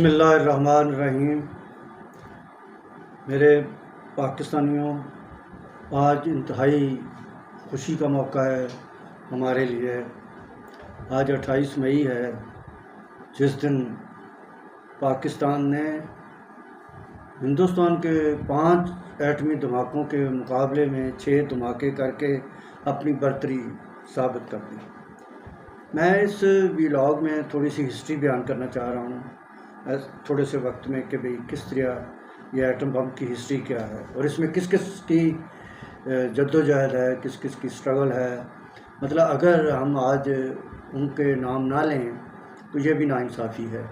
بسم اللہ الرحمن الرحیم۔ میرے پاکستانیوں، آج انتہائی خوشی کا موقع ہے ہمارے لیے۔ آج 28 مئی ہے، جس دن پاکستان نے ہندوستان کے 5 ایٹمی دھماکوں کے مقابلے میں 6 دھماکے کر کے اپنی برتری ثابت کر دی۔ میں اس ویلاگ میں تھوڑی سی ہسٹری بیان کرنا چاہ رہا ہوں تھوڑے سے وقت میں کہ بھئی کس طرح یہ ایٹم بم کی ہسٹری کیا ہے اور اس میں کس کس کی جدوجہد ہے، کس کس کی سٹرگل ہے۔ مطلب اگر ہم آج ان کے نام نہ لیں تو یہ بھی ناانصافی ہے۔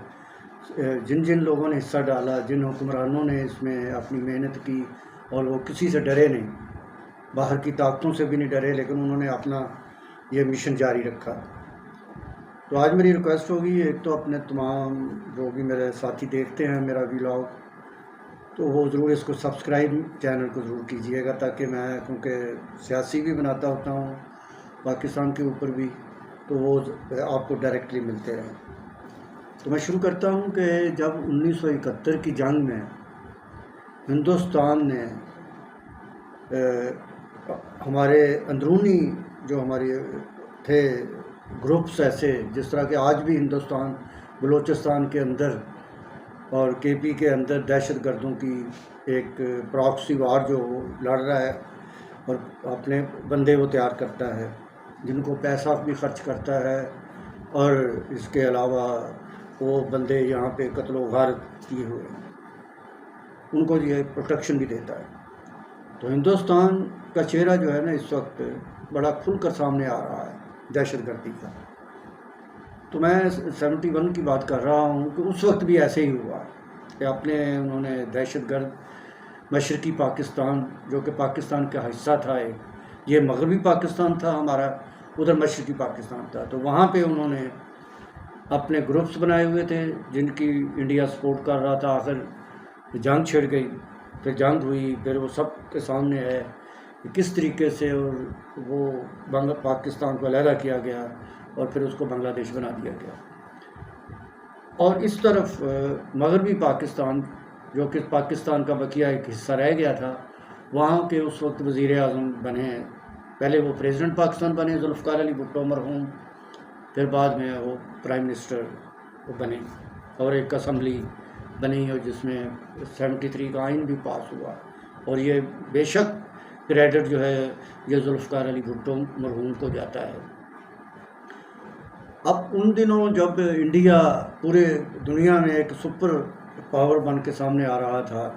جن جن لوگوں نے حصہ ڈالا، جن حکمرانوں نے اس میں اپنی محنت کی، اور وہ کسی سے ڈرے نہیں، باہر کی طاقتوں سے بھی نہیں ڈرے، لیکن انہوں نے اپنا یہ مشن جاری رکھا۔ تو آج میری ریکویسٹ ہوگی، ایک تو اپنے تمام جو بھی میرے ساتھی دیکھتے ہیں میرا ویلاگ، تو وہ ضرور اس کو سبسکرائب چینل کو ضرور کیجیے گا، تاکہ میں کیونکہ سیاسی بھی بناتا ہوتا ہوں پاکستان کے اوپر بھی، تو وہ آپ کو ڈائریکٹلی ملتے رہیں۔ تو میں شروع کرتا ہوں کہ جب 1971 کی جنگ میں ہندوستان نے ہمارے اندرونی جو ہمارے تھے گروپس ایسے، جس طرح کہ آج بھی ہندوستان بلوچستان کے اندر اور کے پی کے اندر دہشت گردوں کی ایک پراکسی وار جو لڑ رہا ہے اور اپنے بندے وہ تیار کرتا ہے، جن کو پیسہ بھی خرچ کرتا ہے، اور اس کے علاوہ وہ بندے یہاں پہ قتل و غارت کیے ہوئے ہیں، ان کو یہ پروٹیکشن بھی دیتا ہے۔ تو ہندوستان کا چہرہ جو ہے نا اس وقت بڑا کھل کر سامنے آ رہا ہے دہشت گردی کا۔ تو میں 71 کی بات کر رہا ہوں کہ اس وقت بھی ایسے ہی ہوا کہ انہوں نے دہشت گرد مشرقی پاکستان، جو کہ پاکستان کا حصہ تھا، یہ مغربی پاکستان تھا ہمارا، ادھر مشرقی پاکستان تھا، تو وہاں پہ انہوں نے اپنے گروپس بنائے ہوئے تھے جن کی انڈیا سپورٹ کر رہا تھا۔ آخر جنگ چھڑ گئی، پھر جنگ ہوئی، پھر وہ سب کے سامنے ہے کہ کس طریقے سے وہ پاکستان کو علیحدہ کیا گیا اور پھر اس کو بنگلہ دیش بنا دیا گیا۔ اور اس طرف مغربی پاکستان، جو کہ پاکستان کا بقیہ ایک حصہ رہ گیا تھا، وہاں کے اس وقت وزیر اعظم بنے، پہلے وہ پریزیڈنٹ پاکستان بنے ذوالفقار علی بھٹو مرحوم، پھر بعد میں وہ پرائم منسٹر بنے، اور ایک اسمبلی بنی اور جس میں 73 کا آئین بھی پاس ہوا، اور یہ بے شک کریڈٹ جو ہے یہ ذوالفقار علی بھٹو مرحوم کو جاتا ہے۔ اب ان دنوں جب انڈیا پورے دنیا میں ایک سپر پاور بن کے سامنے آ رہا تھا،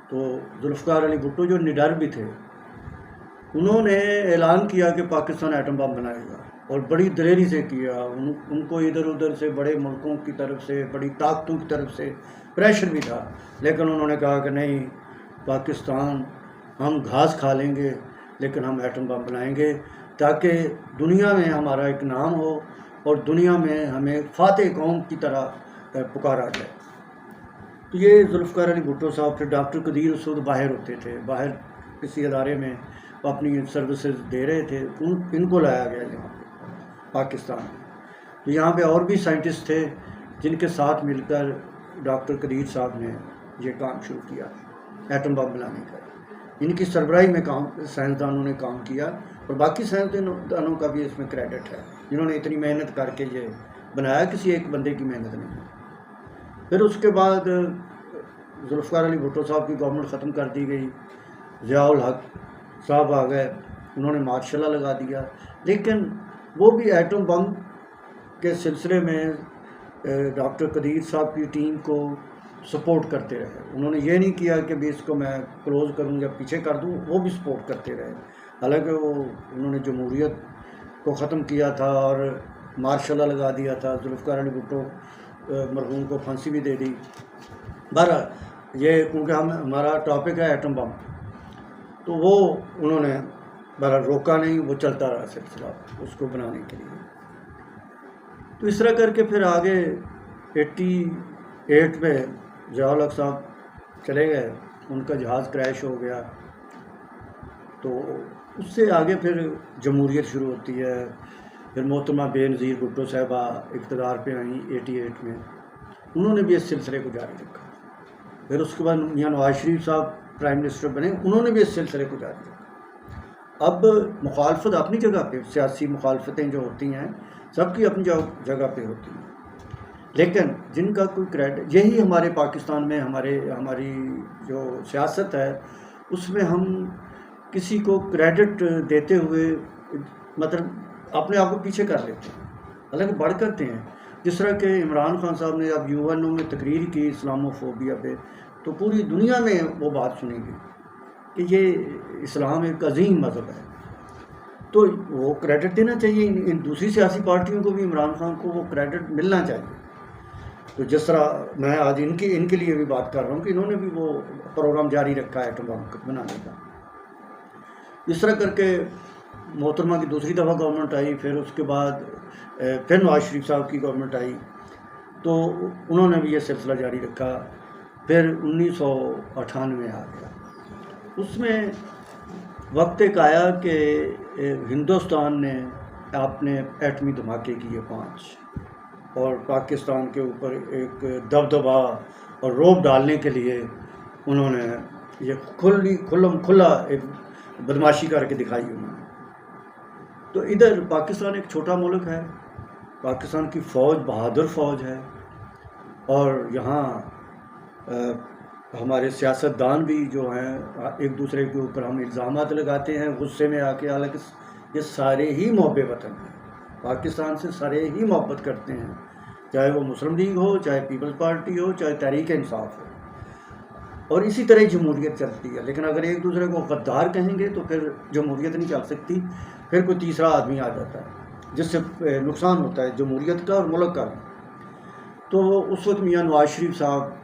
تو ذوالفقار علی بھٹو جو نڈر بھی تھے، انہوں نے اعلان کیا کہ پاکستان ایٹم بم بنائے گا، اور بڑی دلیری سے کیا۔ ان کو ادھر ادھر سے بڑے ملکوں کی طرف سے، بڑی طاقتوں کی طرف سے پریشر بھی تھا، لیکن انہوں نے کہا کہ نہیں، پاکستان ہم گھاس کھا لیں گے لیکن ہم ایٹم بم بنائیں گے، تاکہ دنیا میں ہمارا ایک نام ہو اور دنیا میں ہمیں فاتح قوم کی طرح پکارا جائے۔ تو یہ ذوالفقار علی بھٹو صاحب، پھر ڈاکٹر قدیر اس وقت باہر ہوتے تھے، باہر کسی ادارے میں اپنی سروسز دے رہے تھے، ان کو لایا گیا یہاں پہ پاکستان میں۔ تو یہاں پہ اور بھی سائنٹسٹ تھے جن کے ساتھ مل کر ڈاکٹر قدیر صاحب نے یہ کام شروع کیا ایٹم بم بنانے کا۔ ان کی سربراہی میں سائنسدانوں نے کام کیا، اور باقی سائنسدانوں کا بھی اس میں کریڈٹ ہے، جنہوں نے اتنی محنت کر کے یہ بنایا، کسی ایک بندے کی محنت نہیں۔ پھر اس کے بعد ذوالفقار علی بھٹو صاحب کی گورنمنٹ ختم کر دی گئی، ضیاء الحق صاحب آ گئے، انہوں نے مارشل لا لگا دیا، لیکن وہ بھی ایٹم بم کے سلسلے میں ڈاکٹر قدیر صاحب کی ٹیم کو سپورٹ کرتے رہے۔ انہوں نے یہ نہیں کیا کہ بھی اس کو میں کلوز کروں یا پیچھے کر دوں، وہ بھی سپورٹ کرتے رہے، حالانکہ انہوں نے جمہوریت کو ختم کیا تھا اور مارشل لا لگا دیا تھا، ذوالفقار علی بھٹو مرحوم کو پھانسی بھی دے دی۔ بہرحال یہ کیونکہ ہمارا ٹاپک ہے ایٹم بم، تو وہ انہوں نے بہرحال روکا نہیں، وہ چلتا رہا سلسلہ اس کو بنانے کے لیے۔ تو اس طرح کر کے پھر آگے 88 میں ضیاء الحق صاحب چلے گئے، ان کا جہاز کریش ہو گیا، تو اس سے آگے پھر جمہوریت شروع ہوتی ہے۔ پھر محترمہ بے نظیر بھٹو صاحبہ اقتدار پہ آئیں 88 میں، انہوں نے بھی اس سلسلے کو جاری رکھا. پھر اس کے بعد میاں نواز شریف صاحب پرائم منسٹر بنے, انہوں نے بھی اس سلسلے کو جاری رکھا. اب مخالفت اپنی جگہ پہ, سیاسی مخالفتیں جو ہوتی ہیں سب کی اپنی جگہ پہ ہوتی ہیں, لیکن جن کا کوئی کریڈٹ, یہی ہمارے پاکستان میں ہماری جو سیاست ہے اس میں ہم کسی کو کریڈٹ دیتے ہوئے مطلب اپنے آپ کو پیچھے کر لیتے ہیں, حالانکہ بڑھ کرتے ہیں. جس طرح کہ عمران خان صاحب نے اب UN میں تقریر کی اسلاموفوبیا پہ, تو پوری دنیا میں وہ بات سنی گئی کہ یہ اسلام ایک عظیم مذہب ہے, تو وہ کریڈٹ دینا چاہیے. ان دوسری سیاسی پارٹیوں کو بھی عمران خان کو وہ کریڈٹ ملنا چاہیے. تو جس طرح میں آج ان کے لیے بھی بات کر رہا ہوں کہ انہوں نے بھی وہ پروگرام جاری رکھا ہے ایٹم بم بنانے کا. اس طرح کر کے محترمہ کی دوسری دفعہ گورنمنٹ آئی, پھر اس کے بعد پھر نواز شریف صاحب کی گورنمنٹ آئی, تو انہوں نے بھی یہ سلسلہ جاری رکھا. پھر 1998 آ گیا. اس میں وقت ایک آیا کہ ہندوستان نے اپنے ایٹمی دھماکے کیے 5, اور پاکستان کے اوپر ایک دبدبا اور رعب ڈالنے کے لیے انہوں نے یہ کھلا ایک بدماشی کر کے دکھائی انہوں نے. تو ادھر پاکستان ایک چھوٹا ملک ہے, پاکستان کی فوج بہادر فوج ہے, اور یہاں ہمارے سیاستدان بھی جو ہیں ایک دوسرے کے اوپر ہم الزامات لگاتے ہیں غصے میں آ کے, حالانکہ یہ سارے ہی محب وطن ہیں, پاکستان سے سارے ہی محبت کرتے ہیں, چاہے وہ مسلم لیگ ہو, چاہے پیپلز پارٹی ہو, چاہے تحریک انصاف ہو, اور اسی طرح جمہوریت چلتی ہے. لیکن اگر ایک دوسرے کو غدار کہیں گے تو پھر جمہوریت نہیں چل سکتی, پھر کوئی تیسرا آدمی آ جاتا ہے جس سے نقصان ہوتا ہے جمہوریت کا اور ملک کا بھی. تو اس وقت میاں نواز شریف صاحب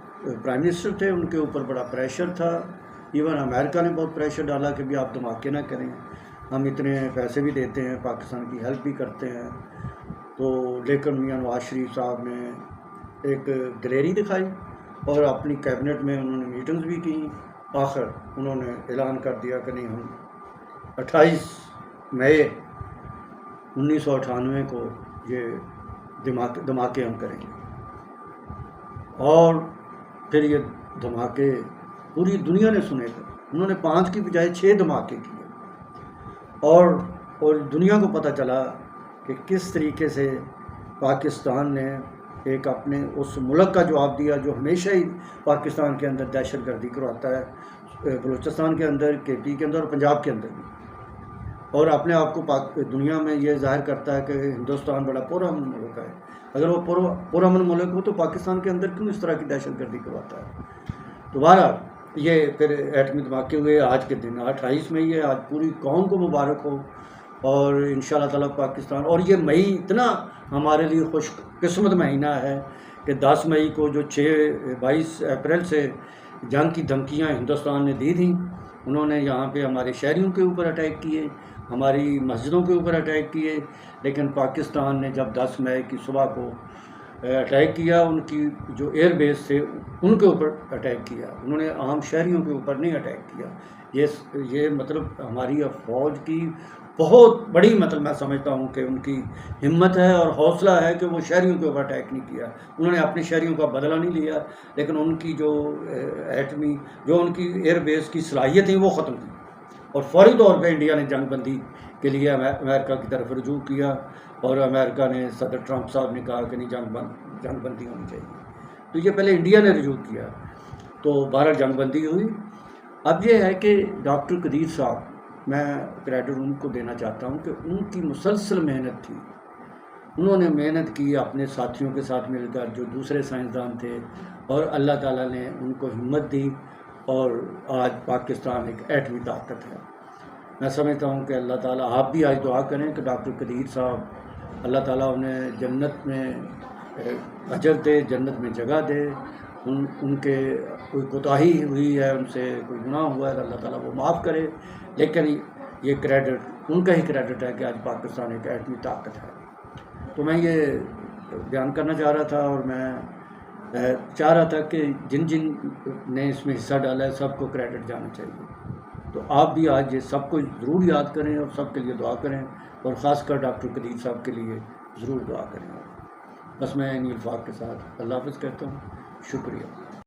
پرائم منسٹر تھے, ان کے اوپر بڑا پریشر تھا. ایون امریکہ نے بہت پریشر ڈالا کہ بھی آپ دھماکے نہ کریں, ہم اتنے پیسے بھی دیتے ہیں, پاکستان کی ہیلپ بھی کرتے ہیں. تو لیکن میاں نواز شریف صاحب نے ایک دلیری دکھائی اور اپنی کیبنٹ میں انہوں نے میٹنگز بھی کی. آخر انہوں نے اعلان کر دیا کہ نہیں, ہم 28 مئی 1998 کو یہ دھماکے ہم کریں گے. اور پھر یہ دھماکے پوری دنیا نے سنے تھے. انہوں نے 5 کی بجائے 6 دھماکے کیے, اور دنیا کو پتہ چلا کہ کس طریقے سے پاکستان نے ایک اپنے اس ملک کا جواب دیا جو ہمیشہ ہی پاکستان کے اندر دہشت گردی کرواتا ہے, بلوچستان کے اندر, KP کے اندر اور پنجاب کے اندر بھی, اور اپنے آپ کو دنیا میں یہ ظاہر کرتا ہے کہ ہندوستان بڑا پرامن ملک ہے. اگر وہ پرامن ملک ہو تو پاکستان کے اندر کیوں اس طرح کی دہشت گردی کرواتا ہے. دوبارہ یہ پھر ایٹمی دھماکے ہوئے آج کے دن 28 مئی ہے. آج پوری قوم کو مبارک ہو, اور انشاءاللہ تعالیٰ پاکستان, اور یہ مئی اتنا ہمارے لیے خوش قسمت مہینہ ہے کہ 10 مئی کو جو 22 اپریل سے جنگ کی دھمکیاں ہندوستان نے دی تھیں, انہوں نے یہاں پہ ہمارے شہریوں کے اوپر اٹیک کیے, ہماری مسجدوں کے اوپر اٹیک کیے. لیکن پاکستان نے جب 10 مئی کی صبح کو اٹیک کیا, ان کی جو ایئر بیس تھے ان کے اوپر اٹیک کیا, انہوں نے عام شہریوں کے اوپر نہیں اٹیک کیا. یہ مطلب ہماری فوج کی بہت بڑی, مطلب میں سمجھتا ہوں کہ ان کی ہمت ہے اور حوصلہ ہے کہ وہ شہریوں کے اوپر اٹیک نہیں کیا. انہوں نے اپنے شہریوں کا بدلہ نہیں لیا, لیکن ان کی جو ایٹمی جو ان کی ایئر بیس کی صلاحیت تھی وہ ختم کی, اور فوری طور پہ انڈیا نے جنگ بندی کے لیے امریکہ کی طرف رجوع کیا, اور امریکہ نے صدر ٹرمپ صاحب نے کہا کہ نہیں جنگ بندی ہونی چاہیے. تو یہ پہلے انڈیا نے رجوع کیا, تو 12 جنگ بندی ہوئی. اب یہ ہے کہ ڈاکٹر قدیر صاحب, میں کریڈٹ ان کو دینا چاہتا ہوں کہ ان کی مسلسل محنت تھی. انہوں نے محنت کی اپنے ساتھیوں کے ساتھ مل کر جو دوسرے سائنسدان تھے, اور اللہ تعالیٰ نے ان کو ہمت دی, اور آج پاکستان ایک ایٹمی طاقت ہے. میں سمجھتا ہوں کہ اللہ تعالیٰ, آپ بھی آج دعا کریں کہ ڈاکٹر قدیر صاحب اللہ تعالیٰ انہیں جنت میں اجر دے, جنت میں جگہ دے. ان کے کوئی کوتاہی ہوئی ہے, ان سے کوئی گناہ ہوا ہے تو اللہ تعالیٰ وہ معاف کرے, لیکن یہ کریڈٹ ان کا ہی کریڈٹ ہے کہ آج پاکستان ایک ایٹمی طاقت ہے. تو میں یہ بیان کرنا چاہ رہا تھا, اور میں چاہ رہا تھا کہ جن نے اس میں حصہ ڈالا ہے سب کو کریڈٹ جانا چاہیے. تو آپ بھی آج یہ سب کو ضرور یاد کریں اور سب کے لیے دعا کریں, اور خاص کر ڈاکٹر قدیر صاحب کے لیے ضرور دعا کریں. بس میں انہی الفاظ کے ساتھ اللہ حافظ کہتا ہوں. شکریہ.